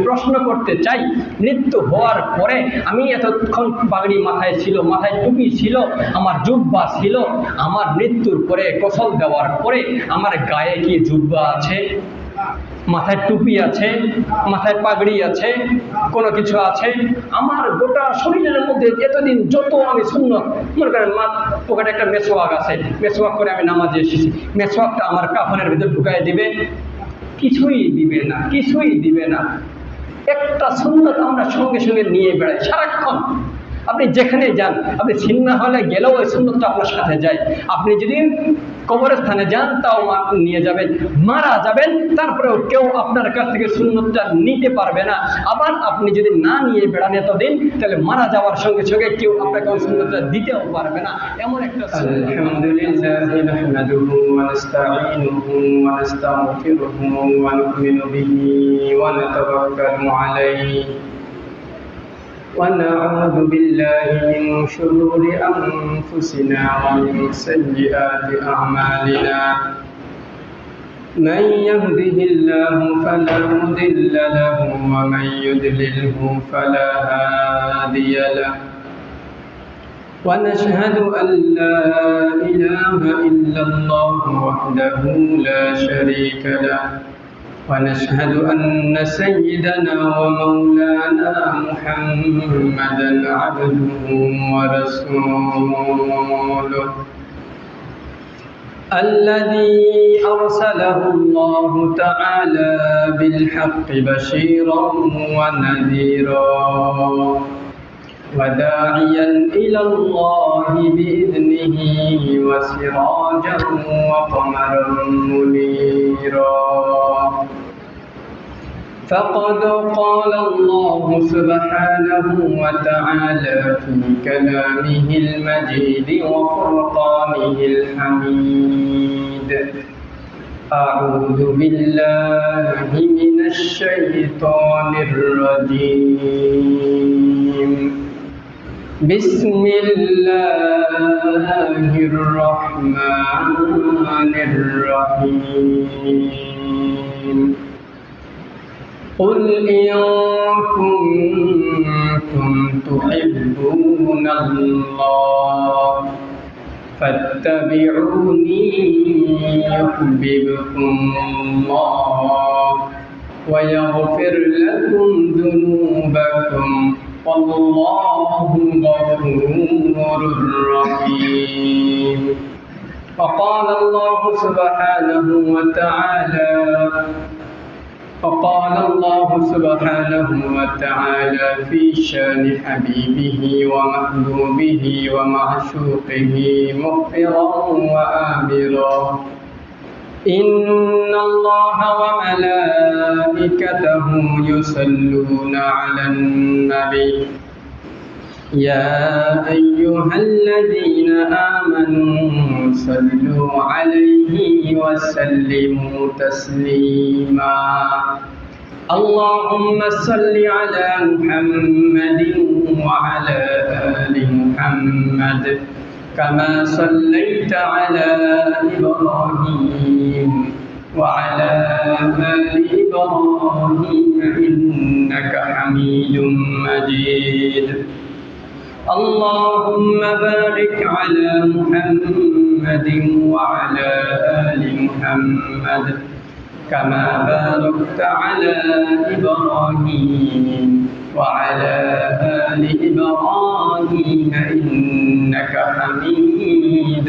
প্রশ্ন করতে চাই, মৃত্যু হওয়ার পরে আমি এতক্ষণ পাগড়ি মাথায় ছিল, মাথায় টুপি ছিল, আমার জুব্বা ছিল, আমার মৃত্যুর পরে গোসল দেওয়ার পরে আমার গায়ে কি জুব্বা আছে, মাথায় টুপি আছে, মাথায় পাগড়ি আছে, কোনো কিছু আছে? আমার গোটা শরীরের মধ্যে এতদিন যত আমি সুন্নত, মনে করেন পকেটে একটা মেসওয়াক আছে, মেসওয়াক করে আমি নামাজে এসেছি, মেসওয়াকটা আমার কাফনের ভিতরে ঢুকাই দিবে? কিছুই দিবে না, কিছুই দিবে না। একটা সুন্নত আমরা সঙ্গে সঙ্গে নিয়ে বেড়াই সারাক্ষণ। আপনি যেখানে যান, আপনি সিনেমা হলে গেলেও ওই সুন্নতটা আপনার সাথে যায়। আপনি যদি কবরস্থানে যান তাও নিয়ে যাবেন, মারা যাবেন তারপরেও কেউ আপনার কাছ থেকে সুন্নতটা নিতে পারবে না। আবার আপনি যদি না নিয়ে বেড়ান এতদিন, তাহলে মারা যাওয়ার সঙ্গে সঙ্গে কেউ আপনাকে ওই সুন্নতটা দিতেও পারবে না, এমন একটা। আলহামদুলিল্লাহি নাহমাদুহু ওয়া নাস্তাঈনুহু ওয়া নাস্তাগফিরুহু ওয়া নু'মিনু বিহি ওয়া নাতাওয়াক্কালু আলাইহি ونعوذ بالله من شرور أنفسنا ومن سيئات أعمالنا من يهده الله فلا مضل له ومن يضلله فلا هادي له ونشهد أن لا إله إلا الله وحده لا شريك له ونشهد أن سيدنا ومولانا محمدا عبده ورسوله الذي أرسله الله تعالى بالحق بشيرا ونذيرا وداعيا إلى الله بإذنه وسراجا وقمرا منيرا فقد قال الله سبحانه وتعالى في كلامه المجيد وفرقانه الحميد أعوذ بالله من الشيطان الرجيم بسم الله الرحمن الرحيم قل إن كنتم تحبون الله فاتبعوني يحببكم الله ويغفر لكم ذنوبكم والله غفور رحيم. وقال الله سبحانه وتعالى في شان حبيبه ومحبوبه ومعشوقه مغفرا وآمرا إن الله وملائكته يصلون على النبي يا أيها الذين آمنوا صلوا عليه وسلموا تسليما. اللهم صل على محمد وعلى آل محمد كما صليت على إبراهيم وعلى آل إبراهيم إنك حميد مجيد. اللهم بارك على محمد وعلى آل محمد كما باركت على إبراهيم وعلى آل إبراهيم إنك حميد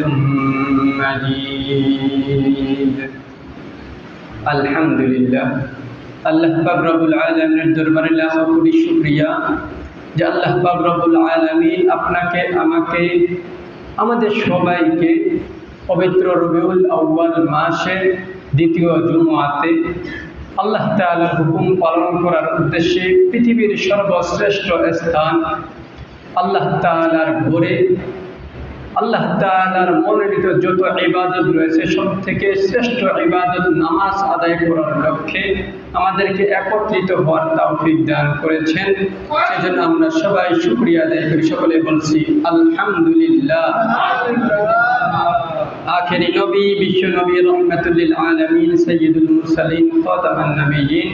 مجيد. الحمد لله. আল্লাহ পাক রব্বুল আলামিনের দরবারে লাখো কোটি শুকরিয়া যে আল্লাহ পাক রব্বুল আলামিন আপনাকে, আমাকে, আমাদের সবাইকে পবিত্র রবিউল আউয়াল মাসের দ্বিতীয় জুমআতে আল্লাহ তাআলার হুকুম পালন করার উদ্দেশ্যে পৃথিবীর সর্বশ্রেষ্ঠ স্থান আল্লাহ তাআলার ঘরে, আল্লাহ তাআলার মনোনীত যত ইবাদত রয়েছে সব থেকে শ্রেষ্ঠ ইবাদত নামাজ আদায় করার লক্ষ্যে আমাদেরকে একত্রিত হওয়ার তৌফিক দান করেছেন। সেজন্য আমরা সবাই শুকরিয়া আদায় করি, সকলে বলছি আলহামদুলিল্লাহ। আখেরি নবী, বিশ্ব নবী, রহমাতুল লিল আলামিন, সাইয়্যিদুল মুরসালিন, খাতামান নবিয়্যিন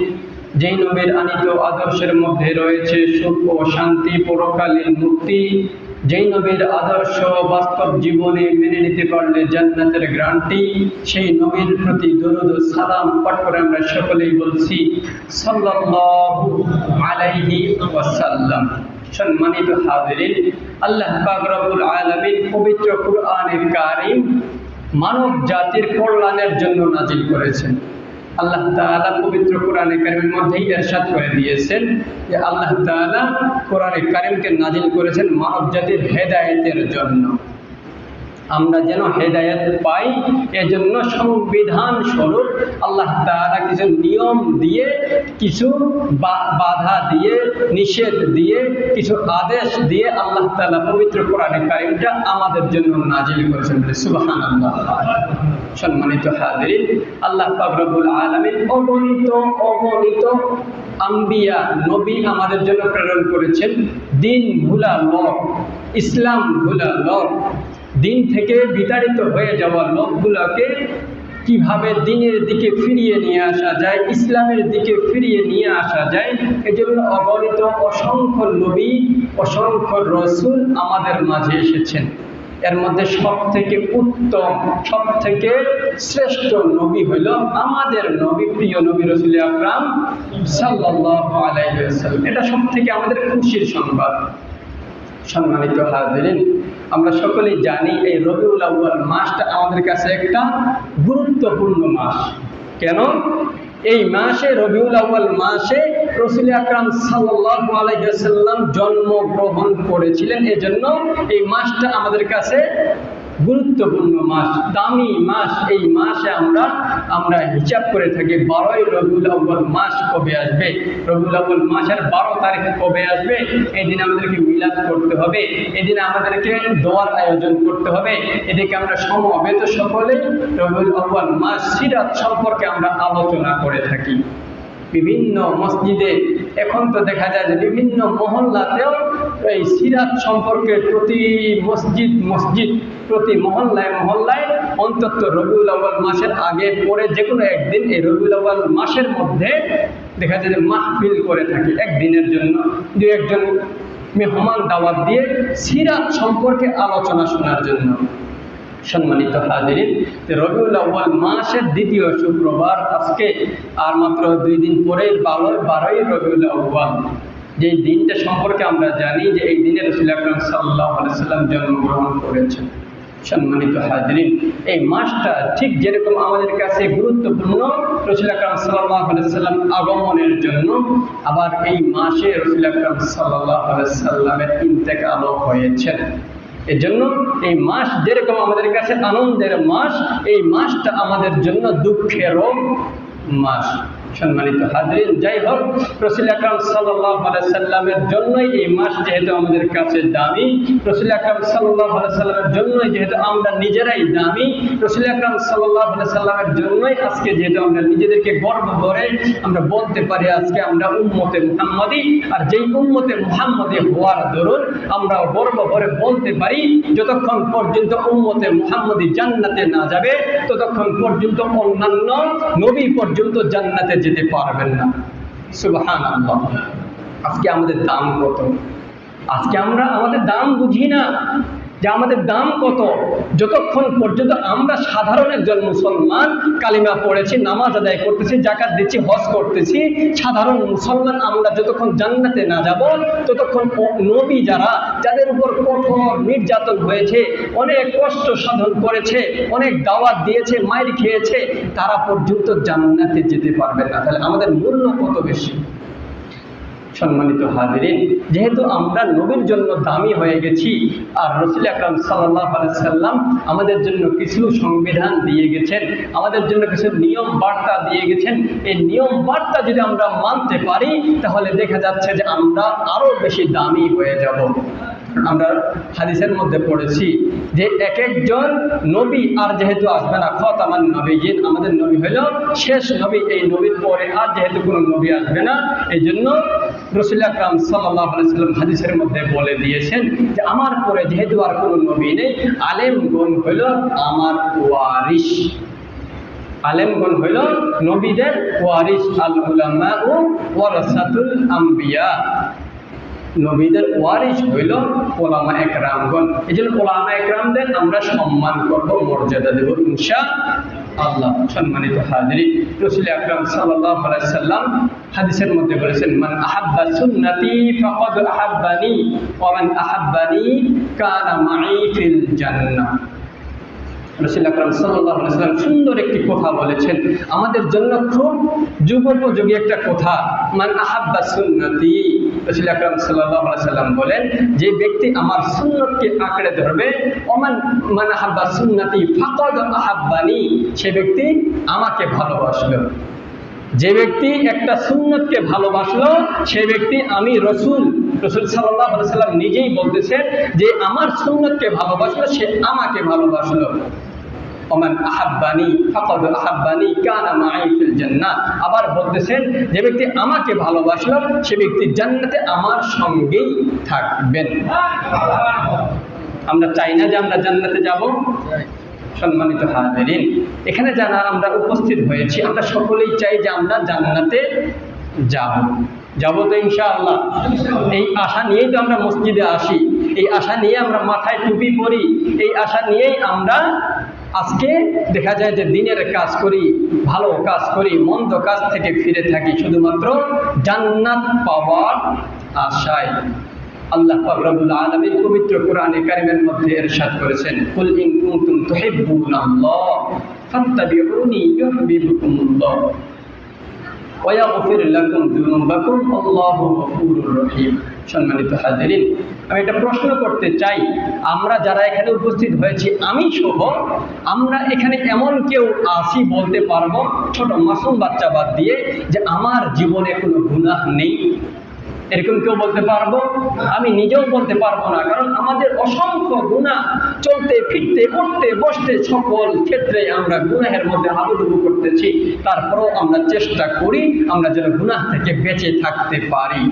যেই নবীর আনিত আদর্শের মধ্যে রয়েছে সুখ ও শান্তি, পরকালীন মুক্তি, যেই নবীর আদর্শ বাস্তব জীবনে মেনে নিতে পারলে জান্নাতের গ্যারান্টি, সেই নবীর প্রতি দরুদ ও সালাম পাঠ করে আমরা সকলেই বলছি সাল্লাল্লাহু আলাইহি ওয়াসাল্লাম। সম্মানিত হাজিরিন, আল্লাহ পাক রব্বুল আলামিন পবিত্র কুরআনুল কারীম মানব জাতির কল্যাণের জন্য নাজিল করেছেন। আল্লাহ তাআলা পবিত্র কোরআনে কারীমের মধ্যেই ইরশাদ করে দিয়েছেন যে আল্লাহ তাআলা কোরআনে কারীমকে নাজিল করেছেন মানব জাতির হেদায়েতের জন্য। আমরা যেন হেদায়েত পাই, এজন্য সংবিধান স্বরূপ আল্লাহ তাআলা কিছু নিয়ম দিয়ে, কিছু বাধা দিয়ে, নিষেধ দিয়ে, কিছু আদেশ দিয়ে আল্লাহ তাআলা পবিত্র কোরআনে কারীমটা আমাদের জন্য নাজিল করেছেন। সুবহানাল্লাহ। সম্মানিত হাজিরিন, আল্লাহ পাক রব্বুল আলামিন অগণিত আম্বিয়া নবী আমাদের জন্য প্রেরণ করেছেন। দিন ভুলা লোক, ইসলাম ভুলা লোক, দিন থেকে বিতাড়িত হয়ে যাওয়া লোকগুলোকে কিভাবে দিনের দিকে ফিরিয়ে নিয়ে আসা যায়, ইসলামের দিকে ফিরিয়ে নিয়ে আসা যায়, এজন্য অগণিত অসংখ্য নবী, অসংখ্য রসুল আমাদের মাঝে এসেছেন। এর মধ্যে সব থেকে উত্তম, সব থেকে শ্রেষ্ঠ নবী হইল আমাদের নবী, প্রিয় নবী রাসূল আকরাম সাল্লাল্লাহু আলাইহি ওয়াসাল্লাম। এটা সব থেকে আমাদের খুশির সংবাদ। সম্মানিত হাজিরিন, আমরা সকলেই জানি এই রবিউল আউয়াল মাসটা আমাদের কাছে একটা গুরুত্বপূর্ণ মাস। কেন? এই মাসে, রবিউল আউয়াল মাসে রাসূল আকরাম সাল্লাল্লাহু আলাইহি ওয়াসাল্লাম জন্মগ্রহণ করেছিলেন। এজন্য এই মাসটা আমাদের কাছে গুরুত্বপূর্ণ মাস, দামি মাস। এই মাসে আমরা হিসাব করে থাকি 12ই রবিউল আউয়াল মাস কবে আসবে, রবিউল আউয়াল মাসের 12 তারিখ কবে আসবে, এই দিন আমাদেরকে মিলাদ করতে হবে, এই দিন আমাদেরকে দোয়ার আয়োজন করতে হবে। এদিকে আমরা সমবেত সকলেই রবিউল আউয়াল মাস সিরাত সম্পর্কে আমরা আলোচনা করে থাকি। বিভিন্ন মসজিদে, এখন তো দেখা যায় যে বিভিন্ন মহল্লাতেও এই সিরাত সম্পর্কে প্রতি মসজিদ প্রতি মহল্লায় অন্তত রবিউল আউয়াল মাসের আগে পরে যে কোনো একদিন এই রবিউল আউয়াল মাসের মধ্যে দেখা যায় যে মাহফিল করে থাকে। একদিনের জন্য দু একজন মেহমান দাওয়াত দিয়ে সিরাত সম্পর্কে আলোচনা শোনার জন্য। সম্মানিত হাজিরিন, রবিউল আউয়াল মাসের দ্বিতীয় শুক্রবার আজকে, আর মাত্র 2 দিন পরে 12ই রবিউল আউয়াল, যে দিনটা সম্পর্কে আমরা জানি যে এই দিনে রাসূল আকরাম সাল্লাল্লাহু আলাইহি ওয়াসাল্লাম জন্মগ্রহণ করেছেন। সম্মানিত হাজিরিন, এই মাসটা ঠিক যেরকম আমাদের কাছে গুরুত্বপূর্ণ রাসূল আকরাম সাল্লাল্লাহু আলাইহি ওয়াসাল্লাম আগমনের জন্য, আবার এই মাসে রাসূল আকরাম সাল্লাল্লাহু আলাইহি ওয়াসাল্লামের ইন্তেকালও হয়েছে। এজন্য এই মাস যেরকম আমাদের কাছে আনন্দের মাস, এই মাসটা আমাদের জন্য দুঃখেরও মাস। সম্মানিত হাজিরিন, যাই হোক, রাসূল আকরাম সাল্লাল্লাহু আলাইহি সাল্লামের জন্যই এই মাস যেহেতু আমাদের কাছে দামি, রাসূল আকরাম সাল্লাল্লাহু আলাইহি সাল্লামের জন্যই যেহেতু আমরা নিজেরাই দামি, রাসূল আকরাম সাল্লাল্লাহু আলাইহি সাল্লামের জন্যই আজকে যেহেতু আমরা নিজেদেরকে গর্ব করে আমরা বলতে পারি আজকে আমরা উম্মতে মুহাম্মাদি। আর যেই উম্মতে মুহাম্মাদি হওয়ার দরুন আমরা গর্ব করে বলতে পারি যতক্ষণ পর্যন্ত উম্মতে মুহাম্মাদি জান্নাতে না যাবে ততক্ষণ পর্যন্ত অন্যান্য নবী পর্যন্ত জান্নাতে যেতে পারবেন না। সুবহানাল্লাহ। আজকে আমাদের দাম কত? আজকে আমরা আমাদের দাম বুঝি না যে আমাদের দাম কত। যতক্ষণ পর্যন্ত আমরা সাধারণ একজন মুসলমান, কালিমা পড়েছি, নামাজ আদায় করতেছি, যাকাত দিচ্ছি, হজ করতেছি, সাধারণ মুসলমান আমরা যতক্ষণ জান্নাতে না যাব ততক্ষণ নবী যাদের উপর কঠোর নির্যাতন হয়েছে, অনেক কষ্ট সাধন করেছে, অনেক দাওয়াত দিয়েছে, মাইর খেয়েছে, তারা পর্যন্ত জান্নাতে যেতে পারবে না। তাহলে আমাদের মূল্য কত বেশি। সম্মানিত হাজিরিন, যেহেতু আমরা নবীর জন্য দামি হয়ে গেছি, আর রাসূল আকরাম সাল্লাল্লাহু আলাইহি সাল্লাম আমাদের জন্য কিছু সংবিধান দিয়ে গেছেন, আমাদের জন্য কিছু নিয়ম বার্তা দিয়ে গেছেন, এই নিয়ম বার্তা যদি আমরা মানতে পারি তাহলে দেখা যাচ্ছে যে আমরা আরো বেশি দামি হয়ে যাব। আমরা হাদিসের মধ্যে পড়েছি যে এক একজন নবী আর যেহেতু আসবে না, খাতামান নবিয়্যিন, আমাদের নবী হলো শেষ নবী, এই নবীর পরে আর যেহেতু কোনো নবী আসবে না, এই জন্য রাসূল আকরাম সাল্লাল্লাহু আলাইহি সাল্লাম হাদিসের মধ্যে বলে দিয়েছেন যে আমার পরে যেহেতু আর কোনো নবী নেই, আলেমগণ হলো আমার ওয়ারিস। আলেমগণ হইল নবীদের ওয়ারিস, আল উলামাউ ওয়ারাসাতুল আম্বিয়া। নবীদের ওয়ারিস হইল ওলামা একরামগণ। এই জন্য ওলামা একরামদের আমরা সম্মান করব, মর্যাদা দেব ইনশাআল্লাহ। সম্মানিত হাজিরিন, রাসূল আকরাম সাল্লাল্লাহু আলাইহি সাল্লাম হাদিসের মধ্যে বলেছেন, মান আহাব্বা সুন্নতি ফাকাদ আহাব্বানি ওয়া মান আহাব্বানি কানা মাই ফিল জান্নাহ। রাসূল আকরাম সাল্লাল্লাহু আলাইহি সাল্লাম সুন্দর একটি কথা বলেছেন, আমাদের জন্য খুব যুগোপযোগী একটা কথা। মান আহাব্বা সুন্নতি, রাসূল আকরাম সাল্লাল্লাহু আলাইহি সাল্লাম বলেন, যে ব্যক্তি আমার সুন্নতকে আঁকড়ে ধরবে, মান আহাব্বা সুন্নতি ফাকাদ আহাব্বানি, সে ব্যক্তি আমাকে ভালোবাসলো। যে ব্যক্তি একটা সুন্নতকে ভালোবাসলো সে ব্যক্তি আমি রাসূল সাল্লাল্লাহু আলাইহি সাল্লাম নিজেই বলতেছেন যে আমার সুন্নতকে ভালোবাসলো সে আমাকে ভালোবাসলো। ওমান আহাব্বানি ফাকাদ আহাব্বানি কানা মাই ফিল জান্নাহ। আবার বলতেছেন যে ব্যক্তি আমাকে ভালোবাসলো সে ব্যক্তি জান্নাতে আমার সঙ্গেই থাকবেন। আমরা চাই না যে আমরা জান্নাতে যাব? সম্মানিত হাজিরিন, এখানে যারা আমরা উপস্থিত হয়েছি আমরা সকলেই চাই যে আমরা জান্নাতে যাব তো ইনশাআল্লাহ। এই আশা নিয়েই তো আমরা মসজিদে আসি, এই আশা নিয়ে আমরা মাথায় টুপি পরি, এই আশা নিয়েই আমরা আজকে দেখা যায় যে দিনের কাজ করি, ভালো কাজ করি, মন্দ কাজ থেকে ফিরে থাকি শুধুমাত্র জান্নাত পাওয়ার আশায়। আল্লাহ পাক রব্বুল আলামিন পবিত্র কোরআনে কারিমের মধ্যে ইরশাদ করেছেন, কুল ইন কুনতুম তুহিব্বুনাল্লাহ ফাত্তাবিউনি ইউহিব্বুকুমুল্লাহ ওয়া ইয়াগফির লাকুম যুনুবাকুম আল্লাহু গফুরুর রহিম। সম্মানিত হাজিরিন, আমি একটা প্রশ্ন করতে চাই, আমরা যারা এখানে উপস্থিত হয়েছি আমি সহ, আমরা এখানে এমন কেউ আছি বলতে পারবো, ছোট মাসুম বাচ্চা বাদ দিয়ে, যে আমার জীবনে কোনো গুনাহ নেই? এরকম কেউ বলতে পারবো? আমি নিজেও বলতে পারবো না, কারণ আমাদের অসংখ্য গুনাহ, চলতে ফিরতে উঠতে বসতে সকল ক্ষেত্রে আমরা গুনাহের মধ্যে হাবুডুবু করতেছি। তারপরেও আমরা চেষ্টা করি আমরা যেন গুনাহ থেকে বেঁচে থাকতে পারি।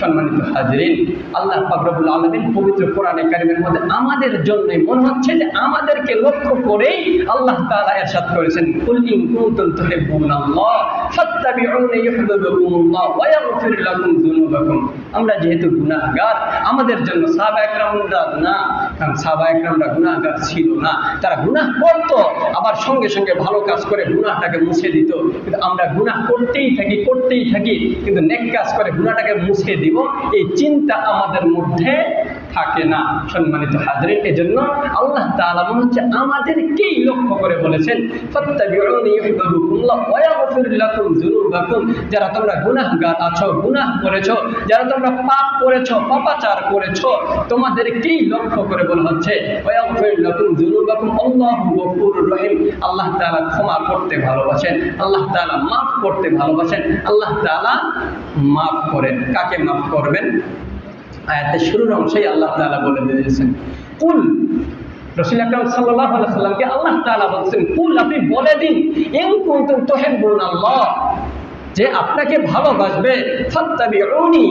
সম্মানিত হাজিরিন, আল্লাহ পাক রব্বুল আলামিন পবিত্র কোরআনে কারিমের মধ্যে আমাদের জন্য মনে হচ্ছে যে আমাদেরকে লক্ষ্য করেই আল্লাহ তাআলা ইরশাদ করেছেন, কুল ইন কুনতুম তুহিব্বুনাল্লাহ ফাত্তাবিউনি ইউহিব্বুকুমুল্লাহ ওয়া ইয়াগফির লাকুম যুনুবাকুম। আমরা যেহেতু গুনাহগার, আমাদের জন্য সাহাবা একরামরা না, কারণ সাহাবা একরামরা গুনাহগার ছিল না, তারা গুনাহ করতো আবার সঙ্গে সঙ্গে ভালো কাজ করে গুনাহটাকে মুছে দিত। কিন্তু আমরা গুনাহ করতেই থাকি, কিন্তু নেক কাজ করে গুনাহটাকে মুছে দিব এই চিন্তা আমাদের মধ্যে থাকে না। সম্মানিত হাজিরিন, এজন্য আল্লাহ তাআলা মনে হচ্ছে আমাদেরকেই লক্ষ্য করে বলেছেন, ফাত্তাবিউনি ইউহিব্বুকুমুল্লাহ ওয়া ইয়াগফির লাকুম যুনুবাকুম। যারা তোমরা গুনাহগার আছো, গুনাহ করেছো, যারা তোমরা পাপ করেছো, পাপাচার করেছো, তোমাদেরকেই লক্ষ্য করে বলা হচ্ছে ওয়া ইয়াগফির লাকুম যুনুবাকুম আল্লাহু গফুরুর রহিম। আল্লাহ তাআলা ক্ষমা করতে ভালোবাসেন, আল্লাহ তাআলা মাফ করতে ভালোবাসেন, আল্লাহ তাআলা মাফ করেন। কাকে মাফ করবেন? আয়াতের শুরুর অংশেই আল্লাহ তাআলা বলে দিয়েছেন, কুল। রাসূল আকরাম সাল্লাল্লাহু আলাইহি সাল্লামকে আল্লাহ তাআলা বলেছেন, কুল, আপনি বলে দিন, ইন কুনতুম তুহিব্বুনাল্লাহ, যে আপনাকে ভালোবাসবে, ফাত্তাবিউনি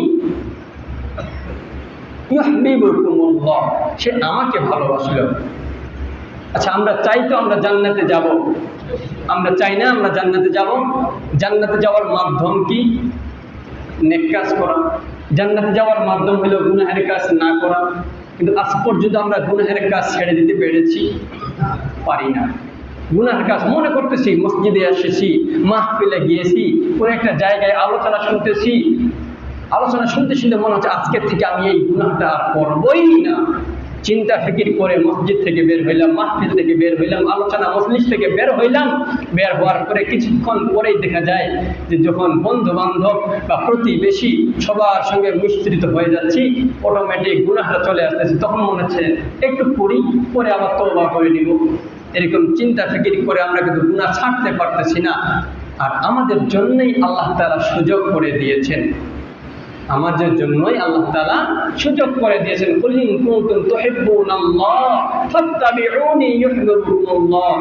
ইউহিব্বুকুমুল্লাহ, সে আমাকে ভালোবাসলো। আচ্ছা, আমরা চাই তো আমরা জান্নাতে যাব? আমরা চাই না আমরা জান্নাতে যাব? জান্নাতে যাওয়ার মাধ্যম কি? নেক কাজ করা। জান্নাতে যাওয়ার মাধ্যম হলো গুনাহের কাজ না করা। কিন্তু আজ পর্যন্ত আমরা গুনাহের কাজ ছেড়ে দিতে পেরেছি? পারি না। গুনাহের কাজ মনে করতেছি, মসজিদে এসেছি, মাহফিলে গিয়েছি, কোনো একটা জায়গায় আলোচনা শুনতেছি, আলোচনা শুনতে শুনতে মনে হচ্ছে আজকের থেকে আমি এই গুনাহটা আর করবই না। চিন্তা ফিকির করে মসজিদ থেকে বের হইলাম, মাহফিল থেকে বের হইলাম, আলোচনা মজলিস থেকে বের হইলাম। বের হওয়ার পরে কিছুক্ষণ পরেই দেখা যায় যে যখন বন্ধু বান্ধব বা প্রতিবেশী সবার সঙ্গে মিশ্রিত হয়ে যাচ্ছি, অটোমেটিক গুনাহটা চলে আসতেছে। তখন মনে হচ্ছে একটু করি, পরে আবার তওবা করে নিব। এরকম চিন্তা ফিকির করে আমরা কিন্তু গুনাহ ছাড়তে পারতেছি না। আর আমাদের জন্যই আল্লাহ তাআলা সুযোগ করে দিয়েছেন। আমাদের জন্যই আল্লাহ তাআলা সুযোগ করে দিয়েছেন, কুল ইন কুনতুম তুহিব্বুনাল্লাহ ফাত্তাবিউনি ইউহিব্বুকুমুল্লাহ।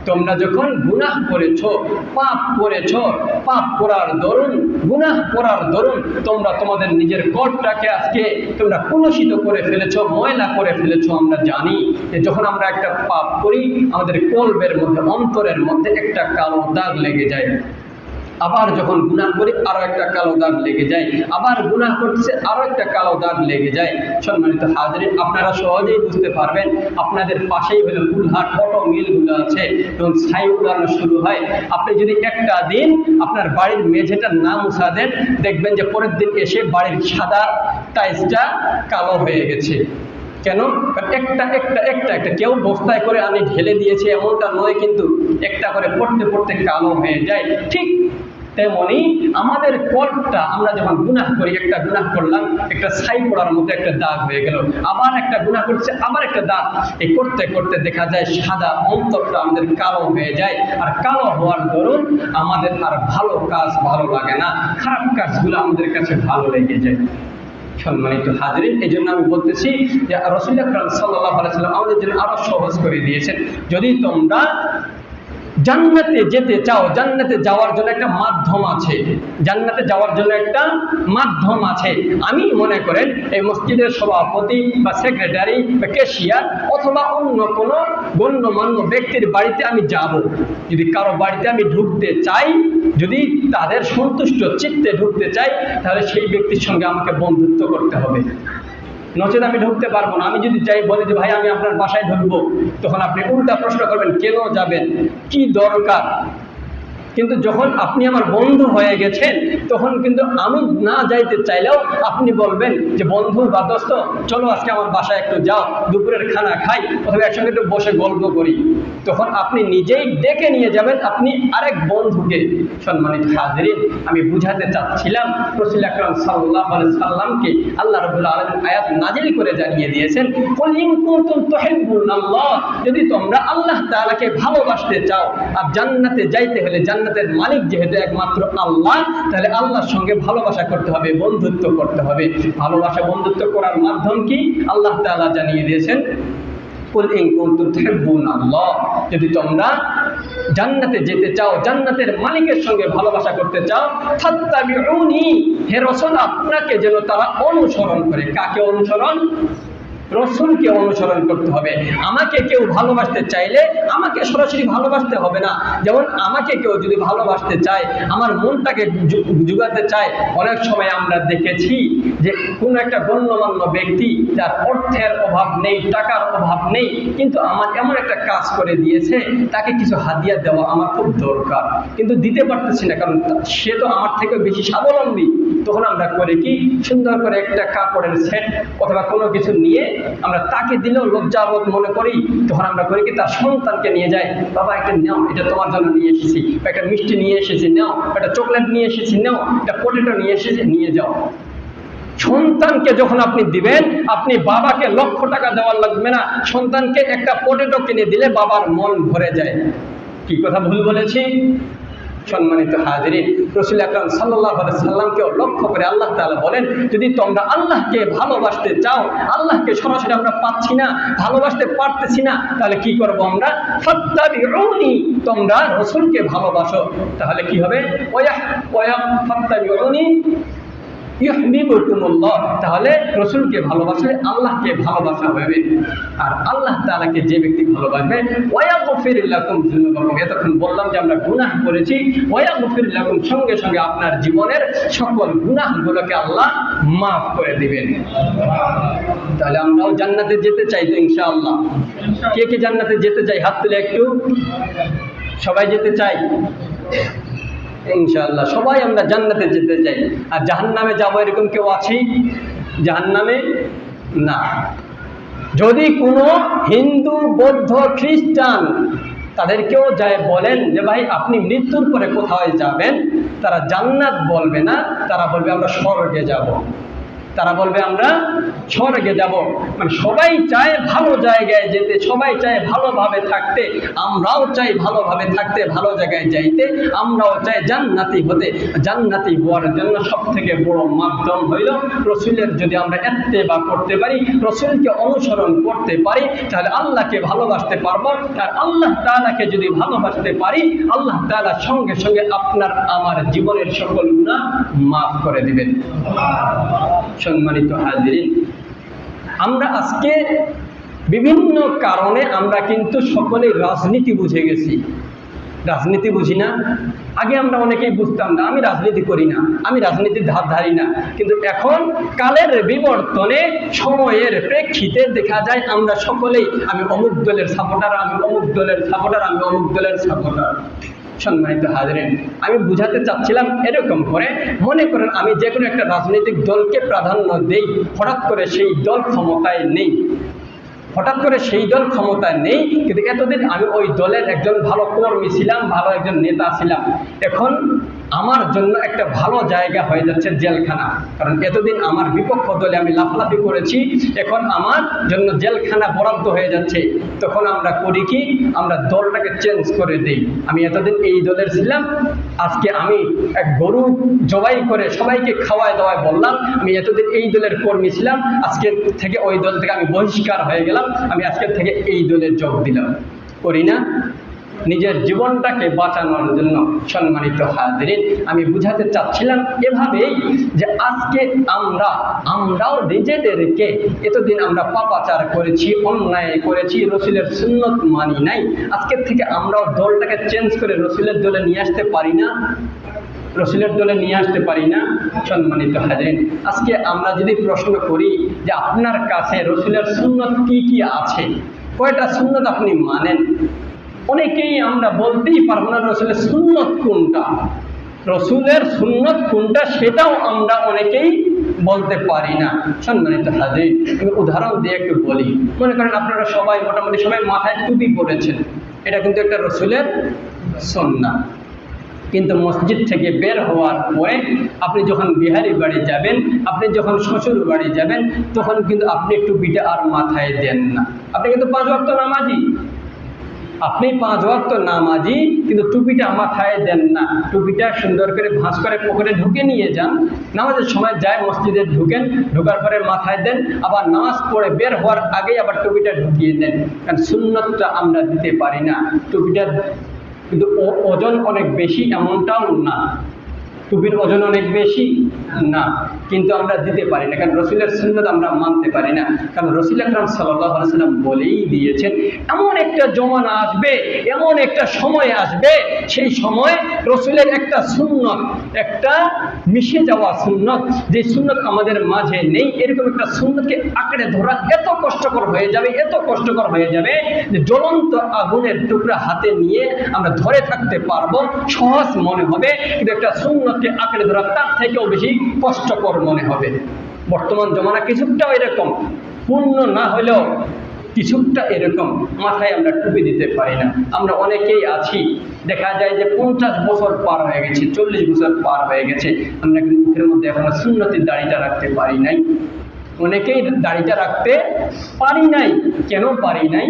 তোমরা যখন গুনাহ করেছো, পাপ করেছো, পাপ করার দরুন, গুনাহ করার দরুন তোমরা তোমাদের নিজের কর্মটাকে আজকে তোমরা কলুষিত করে ফেলেছো, ময়লা করে ফেলেছো। আমরা জানি যে যখন আমরা একটা পাপ করি আমাদের কলবের মধ্যে, অন্তরের মধ্যে একটা কালো দাগ লেগে যায়। আবার যখন গুনাহ করি আরো একটা কালো দাগ লেগে যায়, আবার গুনাহ করছে আরো একটা কালো দাগ লেগে যায়। সম্মানিত হাজিরিন, আপনারা সহজেই বুঝতে পারবেন, আপনাদের পাশেই হলো কুলহাট অটো মিলগুলো আছে, তখন ছাই উড়ানো শুরু হয়। আপনি যদি একটা দিন আপনার বাড়ির মেঝেটা না মুছা দেন, দেখবেন যে পরের দিন এসে বাড়ির সাদা টাইলসটা কালো হয়ে গেছে। কেন? একটা একটা একটা একটা কেউ বস্তায় করে আমি ঢেলে দিয়েছি এমনটা নয়, কিন্তু একটা করে পড়তে পড়তে কালো হয়ে যায়। ঠিক তেমনি আমাদের কলটা, আমরা যখন গুনাহ করি, একটা গুনাহ করলাম, একটা ছাই পড়ার মতো একটা দাগ হয়ে গেল, আবার একটা গুনাহ করছে আবার একটা দাগ, এই করতে করতে দেখা যায় সাদা অন্তরটা আমাদের কালো হয়ে যায়। আর কালো হওয়ার দরুন আমাদের আর ভালো কাজ ভালো লাগে না, খারাপ কাজগুলো আমাদের কাছে ভালো লেগে যায়। সম্মানিত হাজিরিন, এই জন্য আমি বলতেছি যে রাসূল আকরাম সাল্লাল্লাহু আলাইহি ওয়াসাল্লাম আমাদের জন্য আরো সহজ করে দিয়েছেন। যদি তোমরা জান্নাতে যেতে চাও, জান্নাতে যাওয়ার জন্য একটা মাধ্যম আছে, জান্নাতে যাওয়ার জন্য একটা মাধ্যম আছে। আমি মনে করেন এই মসজিদের সভাপতি বা সেক্রেটারি বা ক্যাশিয়ার অথবা অন্য কোনো গণ্যমান্য ব্যক্তির বাড়িতে আমি যাব, যদি কারো বাড়িতে আমি ঢুকতে চাই, যদি তাদের সন্তুষ্ট চিত্তে ঢুকতে চাই, তাহলে সেই ব্যক্তির সঙ্গে আমাকে বন্ধুত্ব করতে হবে, নচেত আমি ঢুকতে পারবো না। আমি যদি চাই বলি যে ভাই আমি আপনার বাসায় ঢুকবো, তখন আপনি উল্টা প্রশ্ন করবেন, কেন যাবেন, কি দরকার? কিন্তু যখন আপনি আমার বন্ধু হয়ে গেছেন, তখন কিন্তু আমি না যাইতে চাইলেও আপনি বলবেন যে বন্ধু বা দোস্ত চলো আজকে আমার বাসায় একটু যাও, দুপুরের খানা খাই, অথবা একসঙ্গে একটু বসে গল্প করি। তখন আপনি নিজেই ডেকে নিয়ে যাবেন আপনি আরেক বন্ধুকে। সম্মানিত হাজিরিন, আমি বুঝাতে চাচ্ছিলাম রাসূল আকরাম সাল্লাল্লাহু আলাইহি সাল্লামকে আল্লাহ রাব্বুল আলামিন আয়াত নাজিল করে জানিয়ে দিয়েছেন, কুল ইন কুনতুম তুহিব্বুনাল্লাহ, যদি তোমরা আল্লাহ তাআলাকে ভালোবাসতে চাও আর জান্নাতে যাইতে হলে, জান্নাতের মালিক যেহেতু একমাত্র আল্লাহ, তাহলে আল্লাহর সঙ্গে ভালোবাসা করতে হবে, বন্ধুত্ব করতে হবে। ভালোবাসা বন্ধুত্ব করার মাধ্যম কি আল্লাহ তাআলা জানিয়ে দিয়েছেন, কুল ইন কুনতুম তুহিব্বুনাল্লাহ, যদি তোমরা জান্নাতে যেতে চাও, জান্নাতের মালিকের সঙ্গে ভালোবাসা করতে চাও, ফাত্তাবিউনি, হে রাসূল আপনাকে যেন তারা অনুসরণ করে। কাকে অনুসরণ? রসুলকে অনুসরণ করতে হবে। আমাকে কেউ ভালোবাসতে চাইলে আমাকে সরাসরি ভালোবাসতে হবে না। যেমন আমাকে কেউ যদি ভালোবাসতে চায়, আমার মনটাকে জুগাতে চায়, অনেক সময় আমরা দেখেছি যে কোনো একটা গণ্যমান্য ব্যক্তি যার অর্থের অভাব নেই, টাকার অভাব নেই, কিন্তু আমার এমন একটা কাজ করে দিয়েছে, তাকে কিছু হাদিয়া দেওয়া আমার খুব দরকার, কিন্তু দিতে পারতেছি না, কারণ সে তো আমার থেকে বেশি স্বাবলম্বী। তখন আমরা করে কি, সুন্দর করে একটা কাপড়ের সেট অথবা কোনো কিছু নিয়ে আমরা তাকে দিলেও লজ্জাবোধ মনে করি। তখন আমরা করি কি, তার সন্তানকে নিয়ে যাই, বাবা একটা নাও, এটা তোমার জন্য নিয়ে এসেছি, একটা মিষ্টি নিয়ে এসেছি নাও, একটা চকলেট নিয়ে এসেছি নাও, একটা পটেটো নিয়ে এসেছি নিয়ে যাও। সন্তানকে যখন আপনি দিবেন, আপনি বাবাকে লক্ষ টাকা দেওয়ার লাগবে না, সন্তানকে একটা পটেটো কিনে দিলে বাবার মন ভরে যায়। কি কথা ভুল বলেছি? সম্মানিত হাজিরিন, রাসূল আকরাম সাল্লাল্লাহু আলাইহি সাল্লামকে লক্ষ্য করে আল্লাহ তাআলা বলেন, যদি তোমরা আল্লাহকে ভালোবাসতে চাও, আল্লাহকে সরাসরি আমরা পাচ্ছি না, ভালোবাসতে পারতেছি না, তাহলে কি করব আমরা? ফাত্তাবিউনি, তোমরা রাসূলকে ভালোবাসো, তাহলে কি হবে? ফাত্তাবিউনি ইউহিব্বুকুমুল্লাহ, তাহলে রাসূলকে ভালোবাসলে আল্লাহকে ভালোবাসা হবে। আর আল্লাহ তাআলাকে যে ব্যক্তি ভালোবাসবে, ওয়ায়াগফির লাকুম যুনুবাকুম, এতক্ষণ বললাম যে আমরা গুনাহ করেছি, ওয়ায়াগফির লাকুম, সঙ্গে সঙ্গে আপনার জীবনের সকল গুনাহগুলোকে আল্লাহ মাফ করে দিবেন। তাহলে আমরাও জান্নাতে যেতে চাই তো ইনশাআল্লাহ। কে কে জান্নাতে যেতে চাই? হাত তুলে একটু। সবাই যেতে চাই ইনশাআল্লাহ, সবাই আমরা জান্নাতে যেতে চাই। আর জাহান্নামে যাবো এরকম কেউ আছি? জাহান্নামে না। যদি কোনো হিন্দু, বৌদ্ধ, খ্রিস্টান তাদেরকেও যায় বলেন যে ভাই আপনি মৃত্যুর পরে কোথায় যাবেন, তারা জান্নাত বলবে না, তারা বলবে আমরা স্বর্গে যাব। তারা বলবে আমরা স্বর্গে যাব। মানে সবাই চায় ভালো জায়গায় যেতে, সবাই চায় ভালোভাবে থাকতে, আমরাও চাই ভালোভাবে থাকতে, ভালো জায়গায় যাইতে, আমরাও চাই জান্নাতি হতে। জান্নাতি হওয়ার জন্য সব থেকে বড় মাধ্যম হইল রসুলের যদি আমরা ইত্তেবা করতে পারি, রসুলকে অনুসরণ করতে পারি, তাহলে আল্লাহকে ভালোবাসতে পারবো। আর আল্লাহ তাআলাকে যদি ভালোবাসতে পারি, আল্লাহ তাআলা সঙ্গে সঙ্গে আপনার আমার জীবনের সকল গুনাহ মাফ করে দিবেন। সম্মানিত হাজিরিন, আমরা আজকে বিভিন্ন কারণে আমরা কিন্তু সকলেই রাজনীতি বুঝে গেছি। রাজনীতি বুঝি না? আগে আমরা অনেকেই বুঝতাম না। আমি রাজনীতি করি না, আমি রাজনীতির ধার ধারি না। কিন্তু এখন কালের বিবর্তনে, সময়ের প্রেক্ষিতে দেখা যায় আমরা সকলেই আমি অমুক দলের সাপোর্টার, আমি অমুক দলের সাপোর্টার, আমি অমুক দলের সাপোর্টার। সম্মানিত হাজিরিন, আমি বুঝাতে চাচ্ছিলাম এরকম করে, মনে করেন আমি যে কোনো একটা রাজনৈতিক দলকে প্রাধান্য দেই, হঠাৎ করে সেই দল ক্ষমতায় নেই, হঠাৎ করে সেই দল ক্ষমতায় নেই, কিন্তু এতদিন আমি ওই দলের একজন ভালো কর্মী ছিলাম, ভালো একজন নেতা ছিলাম। এখন আমার জন্য একটা ভালো জায়গা হয়ে যাচ্ছে জেলখানা, কারণ এতদিন আমার বিপক্ষ দলে আমি লাফালাফি করেছি, এখন আমার জন্য জেলখানা বরাদ্দ হয়ে যাচ্ছে। তখন আমরা করি কি, আমরা দলটাকে চেঞ্জ করে দিই। আমি এতদিন এই দলের ছিলাম, আজকে আমি এক গরু জবাই করে সবাইকে খাওয়ায় দাওয়ায় বললাম আমি এতদিন এই দলের কর্মী ছিলাম, আজকে থেকে ওই দল থেকে আমি বহিষ্কার হয়ে গেলাম, আমি আজকের থেকে এই দলে যোগ দিলাম। করি না? নিজের জীবনটাকে বাঁচানোর জন্য। সম্মানিত হাজিরিন, আমি বুঝাতে চাচ্ছিলাম এভাবেই যে আজকে আমরাও নিজেদেরকে, এতদিন আমরা পাপাচার করেছি, অন্যায় করেছি, রসুলের সুন্নত মানি নাই, আজকের থেকে আমরাও দলটাকে চেঞ্জ করে রসুলের দলে নিয়ে আসতে পারি না? রসুলের দলে নিয়ে আসতে পারি না? সম্মানিত হাজিরিন, আজকে আমরা যদি প্রশ্ন করি যে আপনার কাছে রসুলের সুন্নত কি কি আছে, কয়টা সুন্নত আপনি মানেন, অনেকেই আমরা বলতেই পারবো না রসুলের সুন্নত কোনটা, রসুলের সুন্নত কোনটা সেটাও আমরা অনেকেই বলতে পারি না। সম্মানিত হাজির, আমি উদাহরণ দিয়ে একটু বলি। মনে করেন আপনারা সবাই মোটামুটি সবাই মাথায় টুপি পরেছেন, এটা কিন্তু একটা রসুলের সুন্নাত। কিন্তু মসজিদ থেকে বের হওয়ার পরে আপনি যখন বিহারি বাড়ি যাবেন, আপনি যখন শ্বশুর বাড়ি যাবেন, তখন কিন্তু আপনি টুপিটা আর মাথায় দেন না। আপনি কিন্তু 5 ওয়াক্ত নামাজি, আপনি 5 ওয়াক্ত নামাজি, কিন্তু টুপিটা মাথায় দেন না। টুপিটা সুন্দর করে ভাঁজ করে পকেটে ঢুকে নিয়ে যান, নামাজের সময় যায় মসজিদে ঢুকেন, ঢোকার পরে মাথায় দেন, আবার নামাজ পড়ে বের হওয়ার আগেই আবার টুপিটা ঢুকিয়ে দেন। কারণ সুন্নতটা আমরা দিতে পারি না। টুপিটার কিন্তু ওজন অনেক বেশি এমনটাও না, টুপির ওজন অনেক বেশি না, কিন্তু আমরা দিতে পারি না, কারণ রসুলের সুন্নাত আমরা মানতে পারি না। কারণ রসুল আকরাম সাল্লাল্লাহু আলাইহি ওয়াসাল্লাম বলেই দিয়েছেন, এমন একটা জমানা আসবে, এমন একটা সময় আসবে, সেই সময় রসুলের একটা সুন্নত, একটা মিশে যাওয়া সুন্নত, যে সুন্নত আমাদের মাঝে নেই, এরকম একটা সুন্নতকে আঁকড়ে ধরা এত কষ্টকর হয়ে যাবে, এত কষ্টকর হয়ে যাবে যে জ্বলন্ত আগুনের টুকরা হাতে নিয়ে আমরা ধরে থাকতে পারবো, সহজ মনে হবে, কিন্তু একটা সুন্নতকে আঁকড়ে ধরা তার থেকেও বেশি কষ্টকর মনে হবে। বর্তমান জমানা কিছুটা এরকম, পূর্ণ না হলেও কিছুটা এরকম। মাথায় আমরা টুপি দিতে পারি না। আমরা অনেকেই আছি, দেখা যায় যে 50 বছর পার হয়ে গেছে, 40 বছর পার হয়ে গেছে, আমরা কিন্তু মুখের মধ্যে এখনো সুন্নতের দাড়িটা রাখতে পারি নাই। অনেকেই দাড়িটা রাখতে পারি নাই। কেন পারি নাই?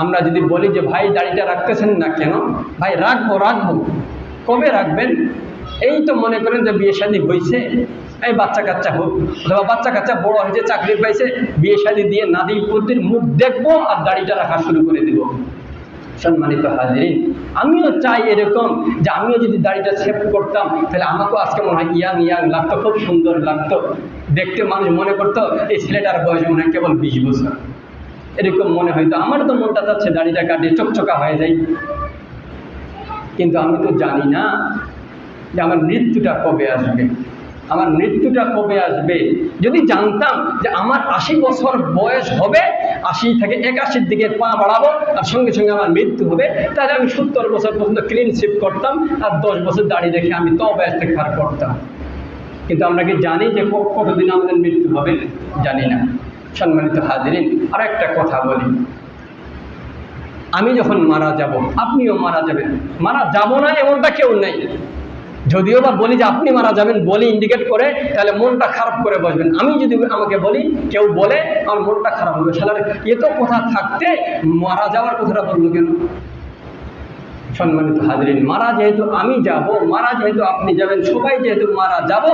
আমরা যদি বলি যে ভাই দাড়িটা রাখতেছেন না কেন, ভাই রাখবো। কবে রাখবেন? এই তো মনে করেন যে বিয়ে শাদী হয়েছে, এই বাচ্চা কাচ্চা হোক, অথবা বাচ্চা কাচ্চা বড় হয়েছে, চাকরি পাইছে, বিয়ে শাদী দিয়ে নাতি পুতির মুখ দেখবো আর দাড়িটা রাখা শুরু করে দিব। সম্মানিত হাজিরিন, আমিও চাই এরকম যে আমিও যদি দাড়িটা সেভ করতাম, তাহলে আমাকেও আজকে মনে হয় ইয়াং লাগতো, খুব সুন্দর লাগতো দেখতে। মানুষ মনে করতো এই ছেলেটার বয়স মনে হয় কেবল 20 বছর, এরকম মনে হয়তো। আমার তো মনটা চাচ্ছে দাড়িটা কাটিয়ে চকচকা হয়ে যায়। কিন্তু আমি তো জানি না যে আমার মৃত্যুটা কবে আসবে, আমার মৃত্যুটা কবে আসবে। যদি জানতাম যে আমার 80 বছর বয়স হবে, 80 থেকে 81-র দিকে পা বাড়াবো আর সঙ্গে সঙ্গে আমার মৃত্যু হবে, তাহলে আমি 70 বছর পর্যন্ত ক্লিন শিপ করতাম আর 10 বছর দাড়ি রেখে আমি তওবা ইস্তেগফার করতাম। কিন্তু আমরা কি জানি যে কতদিন আমাদের মৃত্যু হবে? জানি না। সম্মানিত হাজিরিন, আর একটা কথা বলি, আমি যখন মারা যাব, আপনিও মারা যাবেন। মারা যাব না এমনটা কেউ নেই, যদিও বা বলি যে আপনি মারা যাবেন বলি ইন্ডিকেট করে, তাহলে মনটা খারাপ করে বসবেন। আমি যদি আমাকে বলি কেউ বলে আমার মনটা খারাপ হবে, শালার এ তো কথা থাকতে মারা যাওয়ার কথাটা বললো কেন? সম্মানিত হাজরিন, মারা যেহেতু আমি যাব, মারা যেহেতু আপনি যাবেন, সবাই যেহেতু মারা যাব,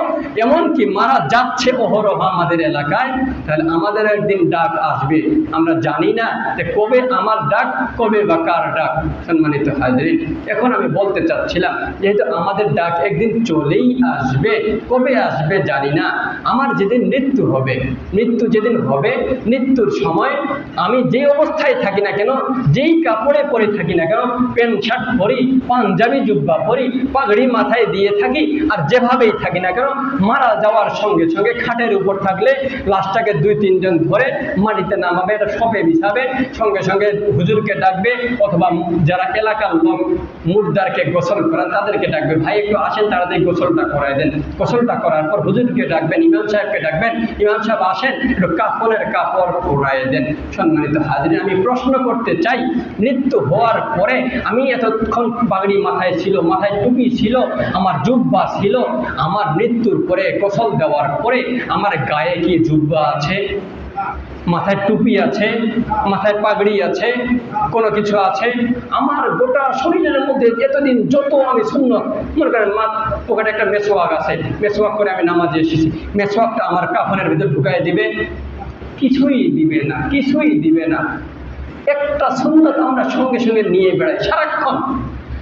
এমনকি মারা যাচ্ছে অহরহ আমাদের এলাকায়, তাহলে আমাদের একদিন ডাক আসবে। আমরা জানি না যে কবে আমার ডাক, কবে বা কার ডাক। সম্মানিত হাজরিন, এখন আমি বলতে চাচ্ছিলাম যেহেতু আমাদের ডাক একদিন চলেই আসবে, কবে আসবে জানি না। আমার যেদিন মৃত্যু হবে, মৃত্যু যেদিন হবে, মৃত্যুর সময় আমি যে অবস্থায় থাকি না কেন, যেই কাপড়ে পরে থাকি না কেন, প্যান্ট শার্ট পরি, পাঞ্জাবি জুব্বা পরি, পাগড়ি মাথায় দিয়ে থাকি, আর যেভাবেই থাকি না কেন, মারা যাওয়ার সঙ্গে সঙ্গে খাটের উপর থাকলে লাশটাকে 2-3 জন ধরে মাটিতে নামাবে, এটা সপে বিছাবে, সঙ্গে সঙ্গে হুজুরকে ডাকবে, অথবা যারা এলাকার লোক মুর্দারকে গোসল করান তাদেরকে ডাকবে, ভাই একটু আসেন তাড়াতাড়ি গোসলটা করাই দেন। গোসলটা করার পর হুজুরকে ডাকবেন, ইমাম সাহেবকে ডাকবেন, ইমাম সাহেব আসেন একটু কাফনের কাপড় পরাই দেন। সম্মানিত হাজরিন, আমি প্রশ্ন করতে চাই, মৃত্যু হওয়ার পরে আমি এতক্ষণ পাগড়ি মাথায় ছিল, মাথায় টুপি ছিল, আমার জুব্বা ছিল, আমার মৃত্যুর পরে গোসল দেওয়ার পরে আমার গায়ে কি জুব্বা আছে, মাথায় টুপি আছে, মাথায় পাগড়ি আছে, কোনো কিছু আছে? আমার গোটা শরীরের মধ্যে এতদিন যত আমি সুন্নত, মনে করেন পকেটে একটা মেসওয়াক আছে, মেসওয়াক করে আমি নামাজে এসেছি, মেসওয়াকটা আমার কাফনের ভিতরে ঢুকাই দিবে? কিছুই দিবে না, কিছুই দিবে না। একটা সুন্নত আমরা সঙ্গে সঙ্গে নিয়ে বেড়াই সারাক্ষণ।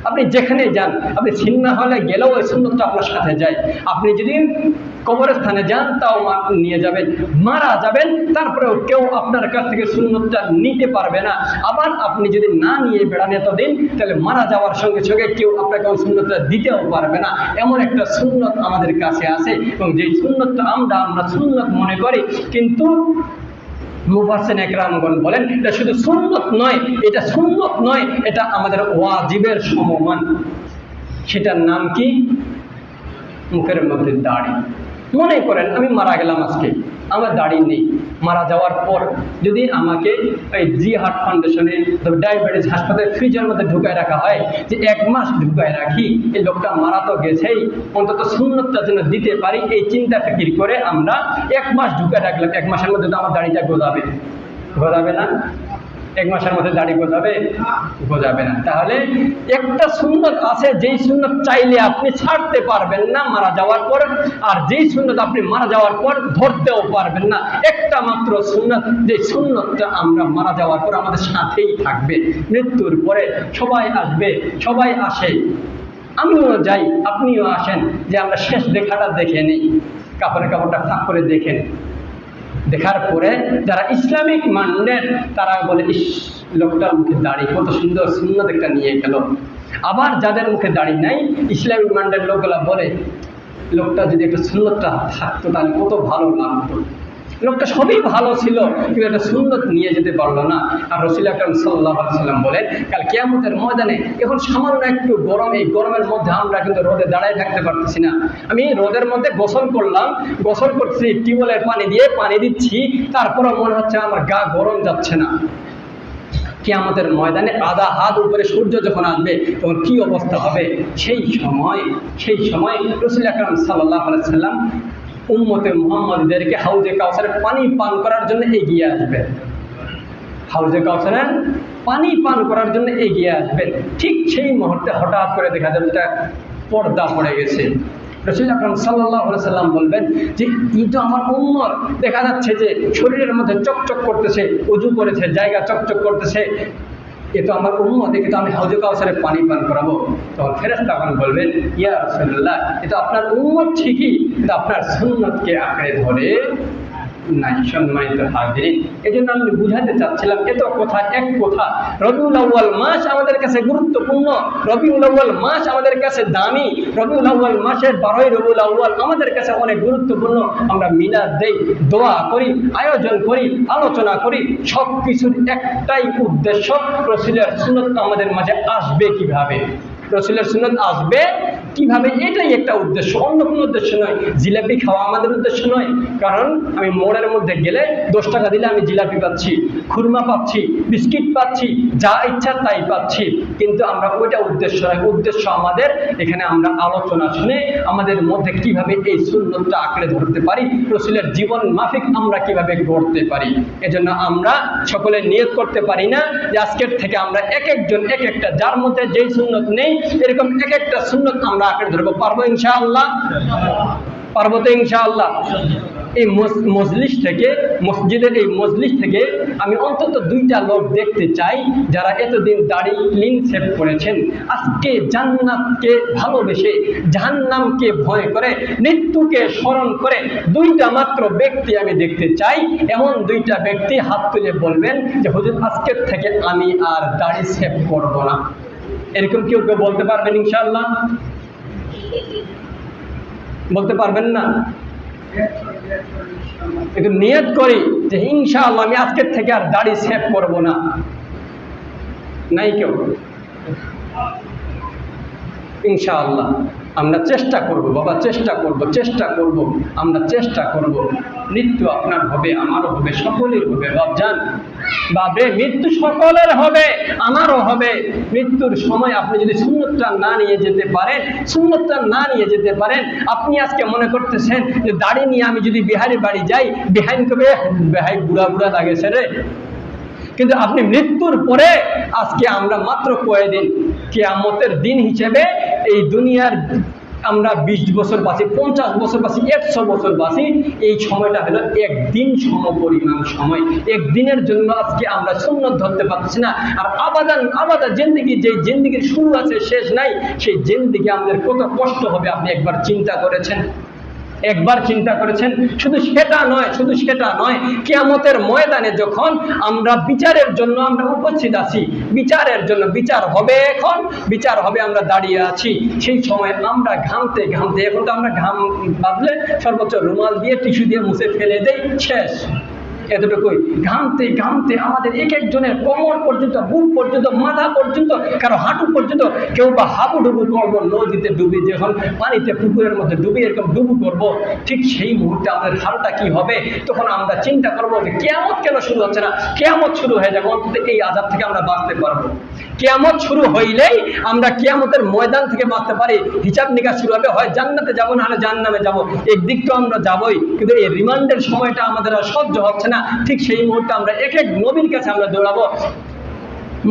আপনি যেখানে যান, আপনি সিনেমা হলে গেলেও ওই সুন্নতটা আপনার সাথে যায়। আপনি যদি কবরস্থানে যান তাও নিয়ে যাবেন, মারা যাবেন তারপরেও কেউ আপনার কাছ থেকে সুন্নতটা নিতে পারবে না। আবার আপনি যদি না নিয়ে বেড়ান এতদিন, তাহলে মারা যাওয়ার সঙ্গে সঙ্গে কেউ আপনাকে ওই সুন্নতটা দিতেও পারবে না। এমন একটা সুন্নত আমাদের কাছে আছে, এবং যেই সুন্নতটা আমরা সুন্নত মনে করি, কিন্তু মুফাসসিরিন একরামগণ বলেন এটা শুধু সুন্নত নয়, এটা সুন্নত নয়, এটা আমাদের ওয়াজিবের সমমান। সেটার নাম কি? মুখের মধ্যে দাড়ি। মনে করেন আমি মারা গেলাম আজকে, আমার দাড়ি নেই, মারা যাওয়ার পর যদি আমাকে এই জি হার্ট ফাউন্ডেশনে ডায়াবেটিস হাসপাতালে ফ্রিজের মধ্যে ঢুকায় রাখা হয়, যে 1 মাস ঢুকায় রাখি, এই লোকটা মারা তো গেছেই, অন্তত সুন্নতটা যেন দিতে পারি, এই চিন্তা ফিকির করে আমরা 1 মাস ঢুকায় রাখলাম। 1 মাসের মধ্যে তো আমার দাড়িটা গজাবে, গজাবে না? 1 মাসের মধ্যে দাড়ি গজাবে? গজাবে না। তাহলে একটা সুন্নত আছে, যেই সুন্নত চাইলে আপনি ছাড়তে পারবেন না মারা যাওয়ার পর, আর যেই সুন্নত আপনি মারা যাওয়ার পর ধরতেও পারবেন না। একটা মাত্র সুন্নত, যে সুন্নতটা আমরা মারা যাওয়ার পর আমাদের সাথেই থাকবে। মৃত্যুর পরে সবাই আসবে, সবাই আসে, আমিও যাই, আপনিও আসেন, যে আমরা শেষ দেখাটা দেখে নিই, কাপড়টা ফাঁক করে দেখেন। দেখার পরে যারা ইসলামিক মান্ডের তারা বলে, ইস লোকটার মুখে দাড়ি, কত সুন্দর সুন্নত একটা নিয়ে গেল। আবার যাদের মুখে দাড়ি নাই, ইসলামিক মান্ডের লোকগুলা বলে, লোকটা যদি একটা সুন্নতটা থাকতো তাহলে কত ভালো লাগতো। লোকটা সবই ভালো ছিল, কিন্তু একটা সুন্নত নিয়ে যেতে পারলো না। আর রাসূল আকরাম সাল্লাল্লাহু আলাইহি সাল্লাম বলেন, কাল কিয়ামতের ময়দানে এখন সামান্য একটু গরম, এই গরমের মধ্যে আমরা কিন্তু রোদে দাঁড়ায় থাকতে পারতেছি না। আমি রোদের মধ্যে গোসল করলাম, গোসল করছি টিউবওয়েলের পানি দিয়ে, পানি দিচ্ছি, তারপরও মনে হচ্ছে আমার গা গরম যাচ্ছে না। কিয়ামতের ময়দানে আধা হাত উপরে সূর্য যখন আসবে, তখন কি অবস্থা হবে? সেই সময় রাসূল আকরাম সাল্লাল্লাহু আলাইহি সাল্লাম উম্মতে মুহাম্মাদীদেরকে হাউজে কাউসারের পানি পান করার জন্য এগিয়ে আসবেন। হাউজে কাউসারের পানি পান করার জন্য এগিয়ে আসবেন। ঠিক সেই মুহূর্তে হঠাৎ করে দেখা যাবে একটা পর্দা পড়ে গেছে। রাসূল আকরাম সাল্লাল্লাহু আলাইহি সাল্লাম বলবেন যে, এই তো আমার উম্মত, দেখা যাচ্ছে যে শরীরের মধ্যে চকচক করতেছে, ওযু করেছে, জায়গা চকচক করতেছে, এ তো আমার উম্মত, একে তো আমি হাউজে কাউসারে পানি পান করাবো। তখন ফেরেশতাগণ বলবেন, ইয়া রাসূলুল্লাহ, এ তো আপনার উম্মত ঠিকই, কিন্তু আপনার সুন্নতকে আঁকড়ে ধরে নাই। সম্মানিত হাজিরিন, এই জন্য আমি বুঝাতে চাচ্ছিলাম, এত কথা এক কথা, রবিউল আউয়াল মাস আমাদের কাছে গুরুত্বপূর্ণ, রবিউল আউয়াল মাস আমাদের কাছে দামি, রবিউল আউয়াল মাসের 12ই রবিউল আউয়াল আমাদের কাছে অনেক গুরুত্বপূর্ণ। আমরা মিলাদ দেই, দোয়া করি, আয়োজন করি, আলোচনা করি, সব কিছুর একটাই উদ্দেশ্য, রাসূলের সুন্নাত আমাদের মাঝে আসবে কিভাবে। রাসূলের সুন্নাত আসবে কিভাবে, এটাই একটা উদ্দেশ্য, অন্য কোনো উদ্দেশ্য নয়। জিলাপি খাওয়া আমাদের উদ্দেশ্য নয়, কারণ আমি মোড়ের মধ্যে গেলে 10 টাকা দিলে আমি জিলাপি পাচ্ছি, খুরমা পাচ্ছি, বিস্কিট পাচ্ছি, যা ইচ্ছা তাই পাচ্ছি, কিন্তু আমরা ওইটা উদ্দেশ্য নয়। উদ্দেশ্য আমাদের এখানে আমরা আলোচনা শুনে আমাদের মধ্যে কিভাবে এই সুন্নতটা আঁকড়ে ধরতে পারি, রাসূলের জীবন মাফিক আমরা কিভাবে গড়তে পারি। এজন্য আমরা সকলে নিয়ত করতে পারি না যে আজকের থেকে আমরা এক একজন এক একটা, যার মধ্যে যেই সুন্নত নেই এরকম এক একটা সুন্নত আমরা আঁকড়ে ধরবো। পারবো ইনশাআল্লাহ? পারবো তো ইনশাআল্লাহ? এই মজলিস থেকে, মসজিদের এই মজলিস থেকে আমি অন্তত 2টা লোক দেখতে চাই যারা এতদিন দাড়ি ক্লিন শেভ করেছেন, আজকে জান্নাতকে ভালোবেসে জাহান্নামকে ভয় করে মৃত্যুকে স্মরণ করে 2টা মাত্র ব্যক্তি আমি দেখতে চাই। এমন 2টা ব্যক্তি হাত তুলে বলবেন যে হুজুর আজকের থেকে আমি আর দাড়ি শেভ করব না। এরকম কেউ কেউ বলতে পারবেন ইনশাআল্লাহ? বলতে পারবেন না? একটু নিয়ত করি যে ইনশাআল্লাহ আমি আজকের থেকে আর দাড়ি শেভ করব না। নাই কেউ? ইনশাআল্লাহ আমরা চেষ্টা করব বাবা, চেষ্টা করব, আমরা চেষ্টা করব। মৃত্যু আপনার হবে, আমারও হবে, সকলের হবে বাপজান। বাবে মৃত্যু সকলের হবে, আমারও হবে। মৃত্যুর সময় আপনি যদি সুন্নতটা না নিয়ে যেতে পারেন, আপনি আজকে মনে করতেছেন যে দাড়ি নিয়ে আমি যদি বিহারি বাড়ি যাই, বিহাইন কবে বেহাই বুড়া বুড়া লাগেছে রে, কিন্তু আপনি মৃত্যুর পরে, আজকে আমরা মাত্র কয়েকদিন কিয়ামতের দিন হিসেবে এই দুনিয়ার আমরা 20 বছর বাঁচি, 50 বছর বাঁচি, 100 বছর বাঁচি, এই সময়টা হলো একদিন সমপরিমাণ সময়। একদিনের জন্য আজকে আমরা সুন্নত ধরতে পারছি না। আর আবাদা জিন্দেগি, যে জিন্দেগির শুরু আছে শেষ নাই, সেই জিন্দেগি আমাদের কত কষ্ট হবে আপনি একবার চিন্তা করেছেন? শুধু সেটা নয়, কিয়ামতের ময়দানে যখন আমরা বিচারের জন্য আমরা উপস্থিত আছি, বিচারের জন্য বিচার হবে, এখন বিচার হবে, আমরা দাঁড়িয়ে আছি, সেই সময় আমরা ঘামতে, এখন তো আমরা ঘাম বাঁধলে সর্বোচ্চ রুমাল দিয়ে টিস্যু দিয়ে মুছে ফেলে দেই, শেষ। এতটুকুই। ঘামতে আমাদের এক একজনের কোমর পর্যন্ত, বুক পর্যন্ত, মাথা পর্যন্ত, কারো হাঁটু পর্যন্ত, কেউ বা হাবুডুবু করবো নদীতে ডুবি, যখন পানিতে পুকুরের মধ্যে ডুবি এরকম ডুবু করবো, ঠিক সেই মুহূর্তে আমাদের হালটা কি হবে? তখন আমরা চিন্তা করবো যে কিয়ামত কেন শুরু হচ্ছে না? কিয়ামত শুরু হয়ে যাবে, অন্তত এই আযাব থেকে আমরা বাঁচতে পারবো। কিয়ামত শুরু হইলেই আমরা কিয়ামতের ময়দান থেকে বাঁচতে পারি। হিসাব নিকাশ শুরু হবে, হয় জান্নাতে যাবো না হলে জাহান্নামে যাবো, একদিক তো আমরা যাবোই, কিন্তু এই রিমান্ডের সময়টা আমাদের আর সহ্য হচ্ছে না। ঠিক সেই মুহূর্তে আমরা এক এক নবীর কাছে আমরা দৌড়াবো।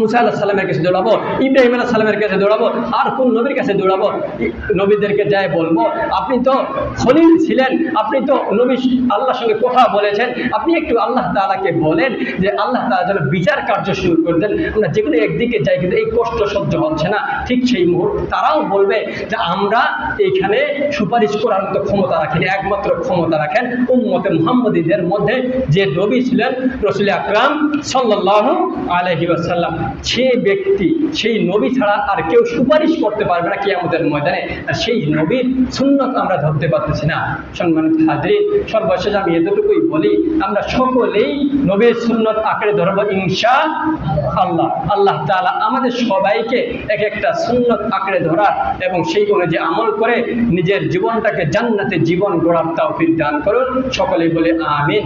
মুসা আলাইহিস সালামের কাছে দৌড়াবো, ইব্রাহিম আলাইহিস সালামের কাছে দৌড়াবো, আর কোন নবীর কাছে দৌড়াবো? নবীদেরকে যাই বলবো, আপনি তো খলিল ছিলেন, আপনি তো নবী, আল্লাহর সঙ্গে কথা বলেছেন, আপনি একটু আল্লাহ তাআলাকে বলেন যে আল্লাহ তাআলা যেন বিচার কার্য শুরু করে দেন। আমরা যেগুলো একদিকে যাই, কিন্তু এই কষ্ট সহ্য হচ্ছে না। ঠিক সেই মুহূর্তে তারাও বলবে যে আমরা এইখানে সুপারিশ করার মতো ক্ষমতা রাখেন, একমাত্র ক্ষমতা রাখেন উম্মতে মুহাম্মদীদের মধ্যে যে নবী ছিলেন রাসূল আকরাম সাল্লাল্লাহু আলাইহি ওয়াসাল্লাম। সে ব্যক্তি, সেই নবী ছাড়া আর কেউ সুপারিশ করতে পারবে না কিয়ামতের ময়দানে। আর সেই নবীর সুন্নত আমরা ধরতে পারতেছি না। সম্মানিত হাজরিন, সর্বশেষ আমি এতটুকুই বলি, আমরা সকলেই নবীর সুন্নত আঁকড়ে ধরবো ইনশাআল্লাহ। আল্লাহ তাআলা আমাদের সবাইকে এক একটা সুন্নত আঁকড়ে ধরার এবং সেই অনুযায়ী আমল করে নিজের জীবনটাকে জান্নাতে জীবন গড়ার তৌফিক দান করুন। সকলেই বলে আমিন।